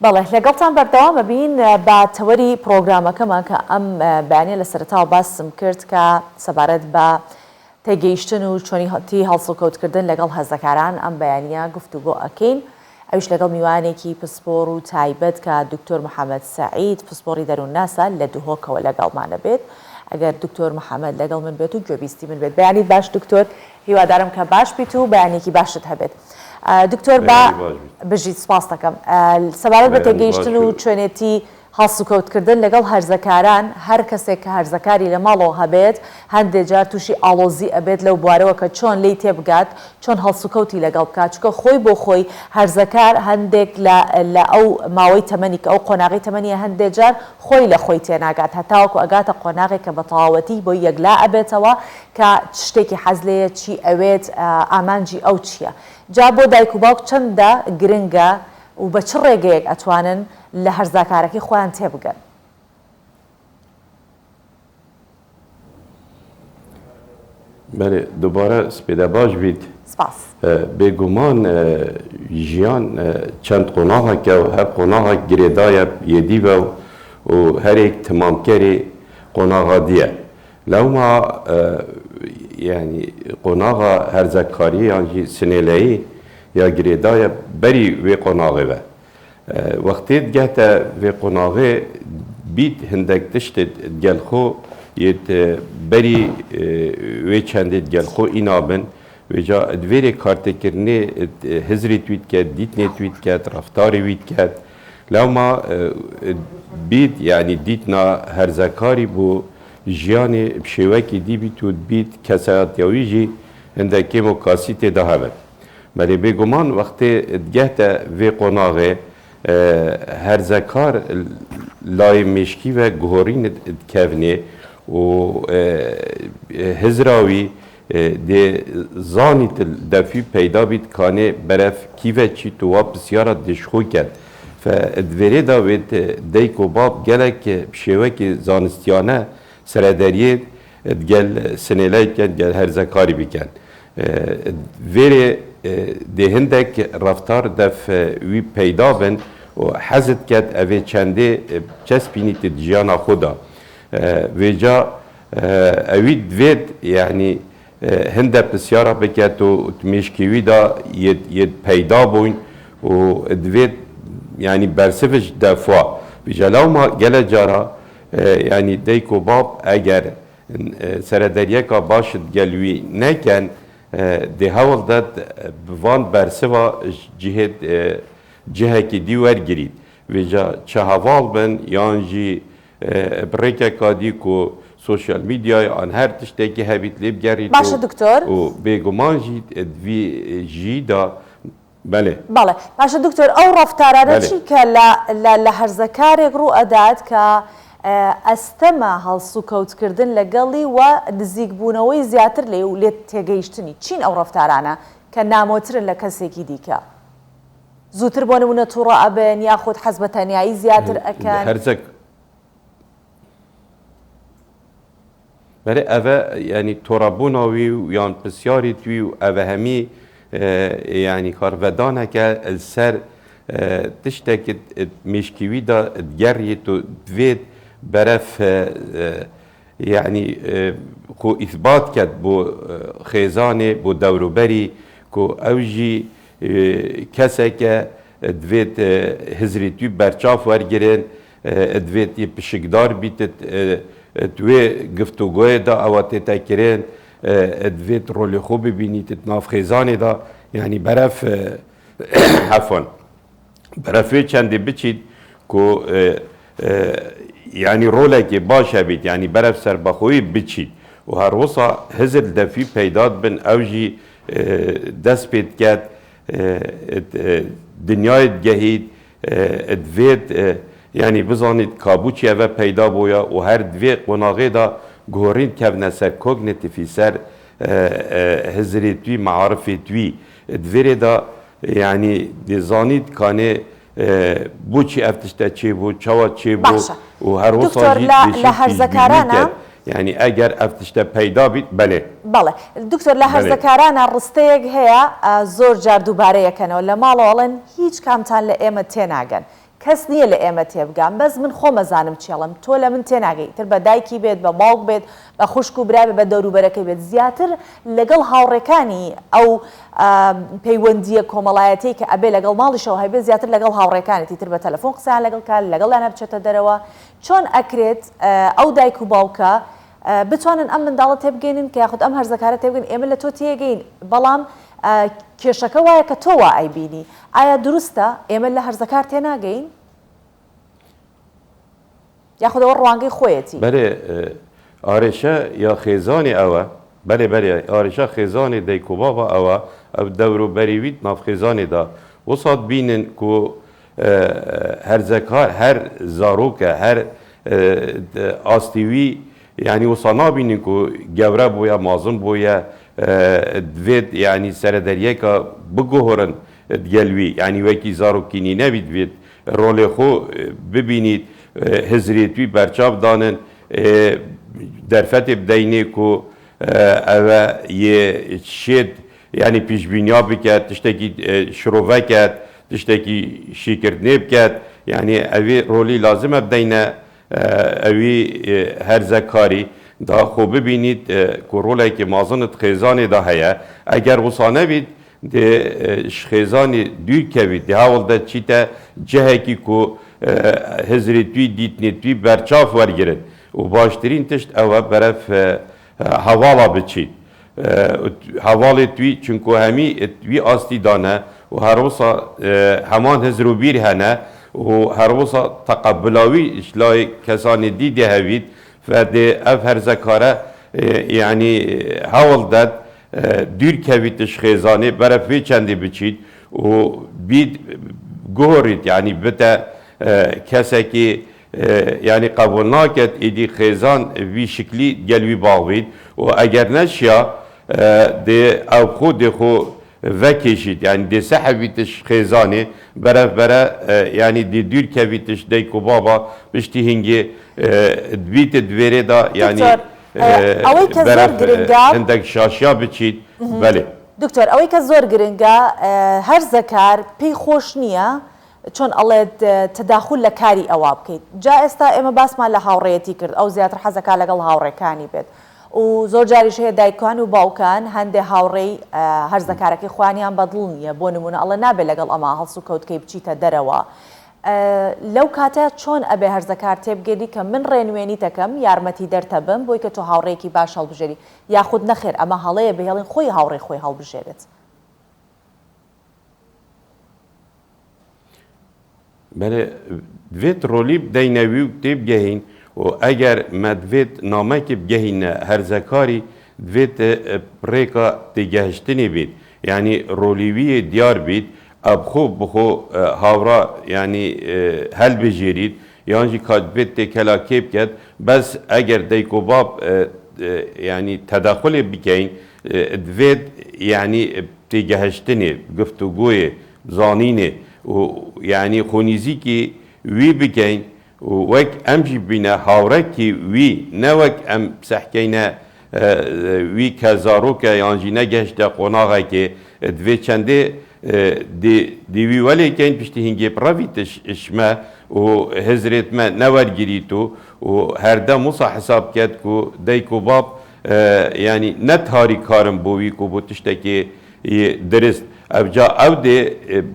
بەڵێ لەگەڵتان بەردەوامە بین بە تەوەری پرۆگرامەکەمان کە ئەم بەیانیە لە سەرەتاوە باسم کرد کە سەبارەت بە تێگەیشتن و چۆنی هەڵسوکەوتکردن لەگەڵ هەزەکاران ئەم بەیانیە گفتوگۆ ئەکەین ئەوش لەگەڵ میوانێکی پسپۆر و تایبەت کە دکتۆر محەممەد سەعید پسپۆری دەروونناسە لە دوهۆکەوە لەگەڵمانە بێت ئەگەر دکتۆر محەممەد لەگەڵ من بێت و گوێبیستی من بێت بەیانی باش دکتۆر هیوادارم کە باش بیت و بەیانێکی باشت هەبێت. دکتۆر بە بژیت سپاس دەکەم سەبارەت بە تێگەیشتن و چۆنێتی هەڵسوکەوتکردن لەگەڵ هەرزەکاران هەر کەسێک کە هەرزەکاری لە ماڵەوە هەبێت هەندێک جار تووشی ئاڵۆزی ئەبێت لەو بوارەوە کە چۆن لی تێبگات چۆن هەڵسوکەوتی لەگەڵ بکات چکە خۆی بۆ خۆی هەرزەکار هەندێک لە ئەو ماوەی تەمەنی کە ئەو قۆناغی تەمەنیە هەندێک جار خۆی لە خۆی تێناگات هەتاوەکو ئەگاتە قۆناغێک کە بە تەواوەتی بۆ یەکلا ئەبێتەوە کە شتێکی حەز لێیە چی ئەوێت ئامانجی ئەو چییە. جا بۆ دایک و باوک چەندە گرنگە و بە چ ڕێگەیەک ئەتوانن لە هەرزاکارەکەی خۆیان تێبگەن؟ بله دوباره سپیده باش بید. سپاس. بگومان ژیان چند قۆناغە کە هەر قۆناغە گرێدایە یەدیبە و هەر یەک تمامکەری قۆناغا دیە لەوما یعنی قۆناغا هەرزەکاری یانجی سنێلەیی یا گرێدایە بەری وێ قۆناغی بە وەختێت گەتە وێ قۆناغێ بیت هەندێک تشتت گەلخۆ یت بەری وێ چەندێت گەلخۆ ئینابن وێجا دوێرێ کارتێکردنێ هزری تویت کرد دیتنێ تویت کرد ڕفتاری ویت کرد لەوما بیت یعنی دیتنا هەرزەکاری بۆ ژیانی شێوەکی دی بیت و بیت کەسایەتیاوی ژی هەندێکێ مۆکاسی تێدا هەبێت بەێ بێگومان وەختێ گەتە وێ قۆناغێ هەرزەکار لای مشکی و گوهۆرینت کەڤنێ و هزراوی دێ زانیت دەفی پەیدا بیت کانێ بەرەف کیڤە چیت و وا پرسیارە دێشخۆ کرد دوێرێدا وێت دەیک و باب gelek şêwekî zanistiyane serederiye gel sinêleyken gel herzekarî bikin. Vêrê dê hindek raftar def wî peyda bin û hezit ket evê çendê cespînî ti jiyana xwe da. Vêca evî divêt yanî hinde pisyara biket û mêşkî wî da yê peyda bûn û divêt yani bersivij defa bijalawma gele cara yani deyk û bab eger serederyeka başit gel wî neken dê hewl de bi van bersiva cihê cihekî dî wergirît vêca çeheval bin yan jî birêkeka dî ku sosyal medyayê an her tiştekî hebît lêb gerît û bêguman jî vî jî da بله بله باشه دکتر او رفتارانه چی که ل هەرزەکارێک ڕوو ئەدات کە ئەستەمە هەڵسوکەوت کردن لەگەڵی و نزیکبوونەوەی زیاتر لێ و لێت تێگەیشتنی چین ئەو رفتارانە کە نامۆترن لە کەسێکی دیکە زووتر بۆ نمونە تووڕە ئەبن یاخود حەز بە تەنیایی زیاتر ئەکەن هەرزەک بەێ ئەvە ینی تۆڕەبوونەوەی و یان پرسیاری توی و ئەvە هەمی yani karvedaneke ser tiştekî mêşkîwî da geriyê tu divêt beref yani ku îthbat ket bo xêzanê bo dewroberî ku ew jî keseke divêt hizrî tû berçaf wergirin divêt yê pişikdar bîtit wê giftûgoyê da ewa têtekirin divêt rolê xwe bibînît navxêzanê da yanî beref hefan berefê çendê biçît ku yanî rolekê baş hebît yanî beref serbexweyî biçît û her wisa hizir defî peyda bin ew jî dest pê diket dinyayê digehît divêt yanî bizanît kabû çi ev peyda bûye û her divê qonaxê da guhorîn kevne ser kognitîfî ser hizirê twî mearifê twî divêrê da yanî dê zanît kanê بۆچی ئەف تشتە چێبوو چاوە چێبوو و هەروەسا لە هەرزەکارانە یعنی ئەگەر ئەف تشتە پەیدا بیت بەڵێ بەڵێ دکتۆر لە هەرزەکارانە ڕستەیەک هەیە زۆر جار دووبارەیەکەنەوە لە ماڵەوەڵێن هیچ کامتان لە ئێمە تێناگەن کەس نییە لە ئێمە تێبگام بەس من خۆمەزانم چێڵم تۆ لە من تێناگەی تر بە دایکی بێت بە باوک بێت بە خوشک و برا بە دەوروبەرەکەی بێت زیاتر لەگەڵ هاوڕێکانی ئەو پەیوەندیە کۆمەڵایەتی کە ئەبێ لەگەڵ ماڵیشەوە هەبێت زیاتر لەگەڵ هاوڕێکانێتی تر بە تەلەفۆن قسەیان لەگەڵ کار لەگەڵیانە بچێتە دەرەوە چۆن ئەکرێت ئەو دایک و باوکە بتوانن ئەم منداڵە تێبگەێنن کە یاخود ئەم هەرزەکارە تێبگەن ئێمە لە تۆ تێگەین بەڵام کێشەکە وایە کە تۆ وا ئەیبینی ئایا دروستە ئێمە لە هەرزەکار تێناگەین یاخودەوە ڕوانگەی خۆیەتی بەێ ئارێشە یا خێزانی ئەوە بەێ ئارێشە خێزانی دەیکۆباوە ئەوە ئەو دەوروبەریویت نافخێزانێدا وسات بینن کو هەرزەکار هەر زارۆکە هەر ئاستیوی یعنی وسا نابینین کو گەورە بۆیە مازن بۆیە دوێت یعنی سەرەدەریەکە بگۆهۆرن گەلوی یعنی وەکی زارۆکینی نەبی دوێت ڕۆلێ خۆ ببینیت هزرێتوی بەرچاو دانن دەرفەتێ بدەینێ کو ئەوە شێت ینی پیشبینیا بکات تشتێکی شرۆڤەکات تشتێکی شیکردنێ بکات یعنی ئەوێ ڕۆلی لازمە بدەینە ئەوی هەرزەکاری دا خۆ ببینیت کو ڕۆلێکی مازنت خێزانێدا هەیە ئەگەر وسانەبیت خێزانی دوورکەویت دی هاوڵدە چیتە جەهێکی کو هزرێتوی دیتنێتوی بەرچاو وەرگرن و باشترین تشت ئەوە بەرەف هەواڵا بچیت هەواڵێ توی چونکو هەمی وی ئاستی دانە و هەروسا هەمان هزر و بیر هەنە و هەروسا تەقەبلاوی ئیشلای کەسانی دیدێ هەویت فەدێ ئەف هەرزەکارە یعنی هەوڵدەت دوورکەویتش خێزانێ بەرەفێ چەندێ بچیت و بیت گۆڕیت یعنی بتە کەسێکی یعنی قبول ناکەت ئیدی خێزان وی شکلی گەلوی باڵویت و ئەگەر نەشیا دێ ئەو خۆ دێ خۆ vekêşît yani dê sehevîtiş xêzanê berevbere yani dê dûrkevîtiş deyk û baba piştî hingê dibîtê divêrê da yani hindek şaşiya biçît belê. دکتۆر ئەوەی کە زۆر گرنگە هەرزەکار پێی خۆش نییە چۆن ئەڵێت تەداخل لە کاری ئەوە بکەیت جا ئێستا ئێمە باسمان لە هاوڕێتی کرد ئەو زیاتر حەزەکە لەگەڵ هاوڕێکانی بێت و زۆر جاریش هەیە دایکان و باوکان هەندێک هاوڕێی هەرزەکارەکەی خوانیان بەدڵ نییە بۆ نمونە ئەڵێ نابێت لەگەڵ ئەمە هەڵس و کەوتکەی بچیتە دەرەوە لەو کاتە چۆن ئەبێ هەرزەکار تێبگەری کە من ڕێنوێنی دەکەم یارمەتی دەرتە بم بۆی کە تۆ هاوڕێکی باش هەڵبژێری یاخود نەخێر ئەمە هەڵەیە بهێڵین خۆی هاوڕێ خۆی هەڵبژێرێت بەێ دوێت ڕۆلی بدەینەوی و تێبگەهین و ئەگەر مەدوێت نامەکی بگەهینە هەرزەکاری دوێت پڕێکە تێگەهشتنی بیت یعنی ڕۆلیویە دیار بیت ئەبخۆ بخۆ هاوڕا ینی هەلبژێریت یانجی کات بێت تێکەلا کێ بکەت بەس ئەگەر دەیک و باب ینی تەداخلێ بکەین دوێت ینی تێگەهشتنێ گفتوگۆیە زانینێ و یعنی خۆنیزیکی وی بکەین وەک ئەمجی بینە هاوڕێکی وی نەوەک ئەم سەحکەینە وی کە زارۆکە یانجی نەگەشتە قۆناغێکێ دوێ چەندێ دیوی وەلێکەین پشتی هینگێ پڕەویتش شمە و هزرێتمە نەوەرگریت و هەردەم وسا حساب کرد و دەیک و باب ینی نەتاری کارم بۆ وی و بۆ تشتێکی درست ئەوجا ئەو دێ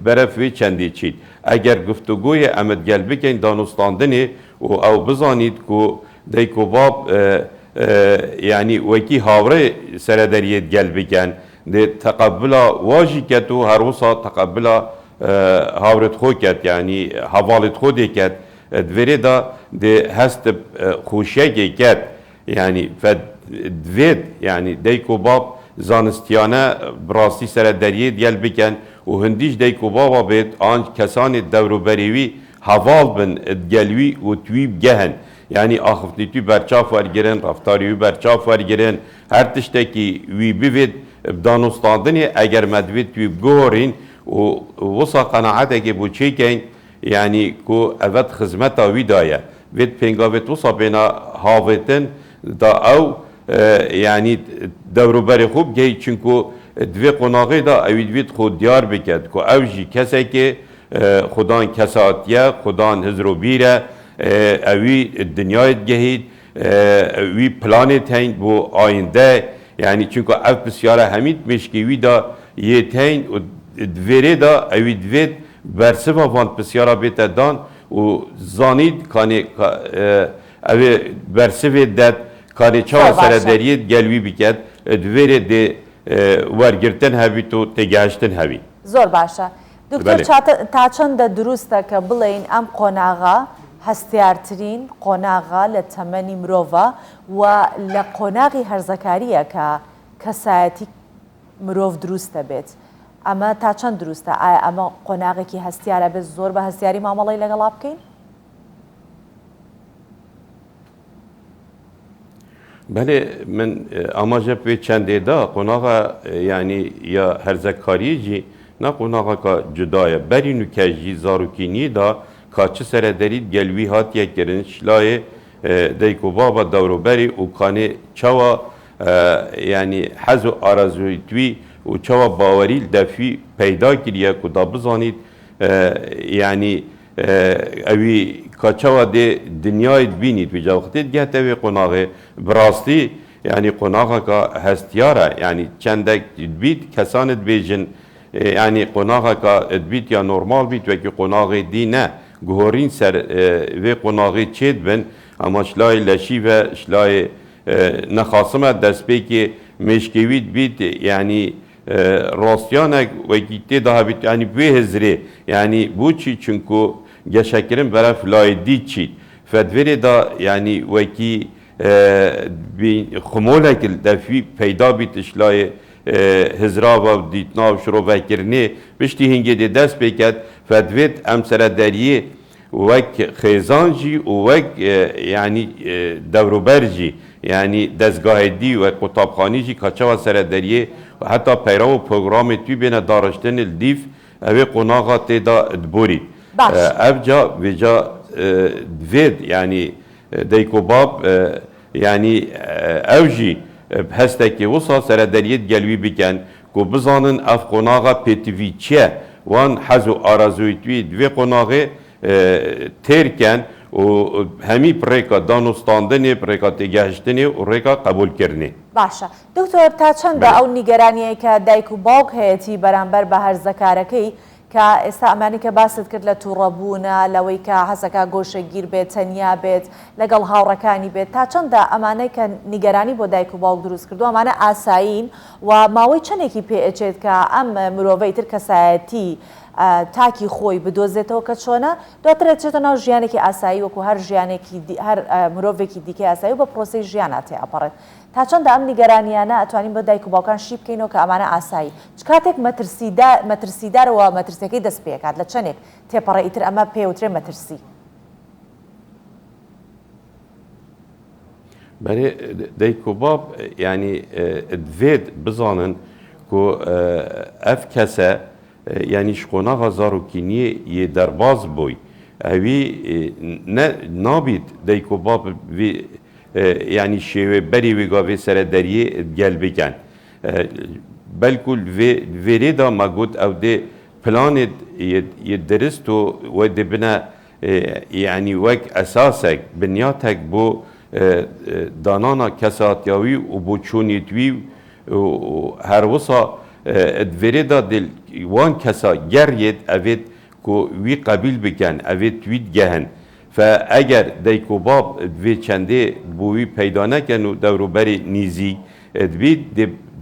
بەرەفێ چەندی چیت ئەگەر گفتوگۆیە ئەمەد گەل بکەین دانوستاندنێ و ئەو بزانیت و دەیک و باب ینی وەکی هاوڕێ سەرەدەریێت گەل بکەن دێ تەقەبلا واژی کەت و هەروسا تەقەبلا هاورت خۆ کەت ینی هەواڵت خۆ دێکەت دوێرێدا دێ هەست خوشیەکێ کەت ینی دوێت ینی دەیک و باب زانستیانە بڕاستی سەرەدەریێت گەل بکەن و هەندیش دەیک و بابا بێت ئانج کەسانی دەوروبەریوی هەواڵ بن گەلوی و توی بگەهن یعنی ئاخفتیتوی بەرچاو وەرگرن ڕفتاریوی بەرچاو وەرگرن هەر تشتێکی وی بوێت دانوستاندنێ ئەگەر مەدوێت توی بگۆڕین و وسا قەنەعەتێکی بۆ چێکەین یعنی کو ئەڤەت خزمەتا ویدایە وێت پێنگاوێت وسا بێنە هاوێتن دا ئەو یعنی دەوروبەری خوب گەی چونکو دوێ قۆناغێدا ئەوی دوێت خۆ دیار بکەت کو ئەو ژی کەسێکێ خدان کساتیه خدان هزروبیره اوی دنیای گهید وی پلانت هین بو آینده یعنی چونکه اف بسیاره همید مشکیوی دا یه تین و دویره دا اوی دوید برسه وان بسیاره بیتا دان و زانید کانی اوی برسه داد کانی چاو سردریت گلوی بکد دویره ده ورگرتن هاوی تو تگهشتن هاوی زور باشه دکتر تا چند درسته که بلین ام قناغا هەستیارترین قۆناغا لە تەمەنی مرۆڤە و لە قۆناغی هەرزەکاریە کە کەسایەتی مرۆڤ دروستە بێت ئەمە تا چەند دروستە ئایا ئەمە قۆناغێکی هەستیارە بێت زۆر بە هەستیاری مامەڵەی لەگەڵا بکەین بله من ئاماژە پێ چەندێدا قۆناغا یعنی یا هەرزەکاریجی نه قۆناغا کە جودایە بەری نوکەژی زاروکینیدا کاچه سردرید گلوی هاتیه کرن شلای دیکو بابا دوروبری و کانه چوا یعنی حز و آرزویتوی و چوا باوری دفی پیدا کریه که دا بزانید یعنی اوی کاچوا ده دنیای بینید بجا وقتی گهت اوی قناغه براستی یعنی قناغه که هستیاره یعنی چندک بید کسانت بیجن یعنی قناغه که بید یا نورمال بید و که قناغه دی نه گهورین سر و قناغی چید بن اما شلای لشی و شلای نخاسمه دست بی که مشکوید بید یعنی راستیانک و گیته ده بید یعنی به هزره یعنی بو چی چونکو گشکرین برای فلای دید چید فدوری دا یعنی وکی خمولک دفی پیدا بید شلای هزرا و دیتنا و شروع وکرنه بشتی هنگی دی دست بکد فدوید امسر دریه وک خیزانجی و وک یعنی دوروبرجی یعنی دستگاه دی و قطابخانی جی کچه و سر دریه و حتی پیرو پروگرام توی بین دارشتن الدیف اوی قناغا تیدا دبوری او جا ویجا دوید یعنی دیکو باب یعنی اوجی هستکی وصا سردریت گلوی بکن که بزانن اف قناغا پیتوی چه وان حزو آرزویتوی دوی قناغه ترکن و همی پریکا دانستاندنی پریکا تگهشتنی و ریکا قبول کرنی باشه دکتر تا چند او نیگرانیه که دایکو باوک هیتی برانبر به هەرزەکارەکەی کە ئێستا ئەمانی کە باست کرد لە تووڕەبوونە لەوەی کە حەزەکە گۆشەگیر بێت تەنیا بێت لەگەڵ هاوڕەکانی بێت تا چەندە ئەمانەی کە نیگەرانی بۆ دایک و باوک دروست کردو ئەمانە ئاسایین و ماوەی چەندێکی پێئەچێت کە ئەم مرۆڤەی تر کەسایەتی تاکی خۆی بدۆزێتەوە کە چۆنە دواتر دەچێتە ناو ژیانێکی ئاسایی وەکو هەر ژیانێکی هەر مرۆڤێکی دیکەی ئاسایی و بە پرۆسەی ژیانە تێئەپەڕێت تا چەندە ئەم نیگەرانیانە ئەتوانین بە دایک و باوکان شی بکەینەوە کە ئەمانە ئاسایی چ کاتێک مەترسیدارەوە مەترسیەکەی دەست پێکات لە چەندێک تێپەڕە ئیتر ئەمە پێوترێ مەترسی برای دایک و باب یعنی دوید بزانن که اف کسه یعنی شقونا زاروکینی یه درباز بوی اوی نابید دایک و باب یعنی شیوه بری وگاوی سر دریه گل بگن بلکل ویره دا مگود او ده پلان یه درست و ده بنا یعنی وک اساسک بنیاتک بو دانانا کساتیاوی و بو چونیتوی و هر وصا ویره دا دل وان کسا گرید اوید که وی قبیل بکن اوید توید گهن فاگر دایکو باب وی چنده بوی پیدا نکن و دوروبری نیزی دوید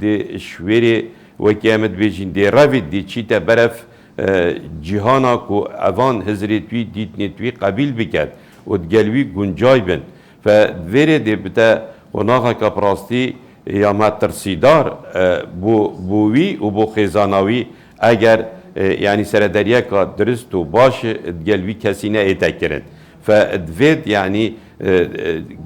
دی شویره وکی امد بیجین دی روید دی چی تا برف جهانا که اوان هزری توی دیتنی توی قبیل بکن و دگلوی گنجای بند فدویره دی بتا قناغا کپراستی یا مترسیدار بوی و بو خیزاناوی اگر یعنی سردریه که درست و باش دگلوی کسی نه ایتکرند فدوید یعنی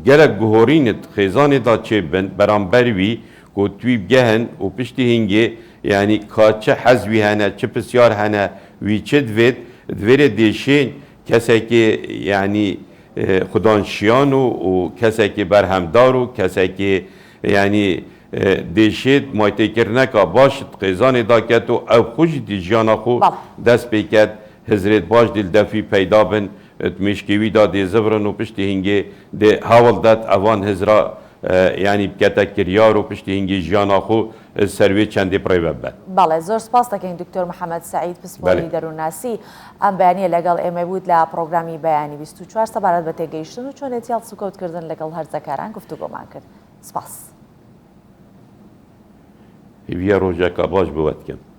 گلک گهورین خیزان دا چه برانبروی که توی بگهن و پشتی هنگی یعنی که چه حزوی هنه چه پسیار هنه وی چه دوید دیشین کسی که یعنی خدانشیان و کسی که برهمدار و کسی که یعنی دیشید مایته کرنه که باشد خیزان دا کد و او خوش دی جانا خو دست بکد هزرێت باش دلدەفی پەیدا بن مشکوی دا دێ زبرن و پشتی هینگê dê hewl dat evan hezra yanî bikete kiryar û piştî hingî jiyana xwe ser wê çendê pirê vebe. بەڵێ زۆر سپاس دەکەین دکتۆر محەممەد سعید پسپۆری دەرووناسی ئەم بەیانیە لەگەڵ ئێمە بووت لە پرۆگرامی بەیانی 24 سەبارەت بە تێگەیشتن و چۆنێتی هەڵسوکەوتکردن لەگەڵ هەرزەکاران گفتوگۆمان کرد. سپاس. هیویە ڕۆژێکە باش بوەتکەم.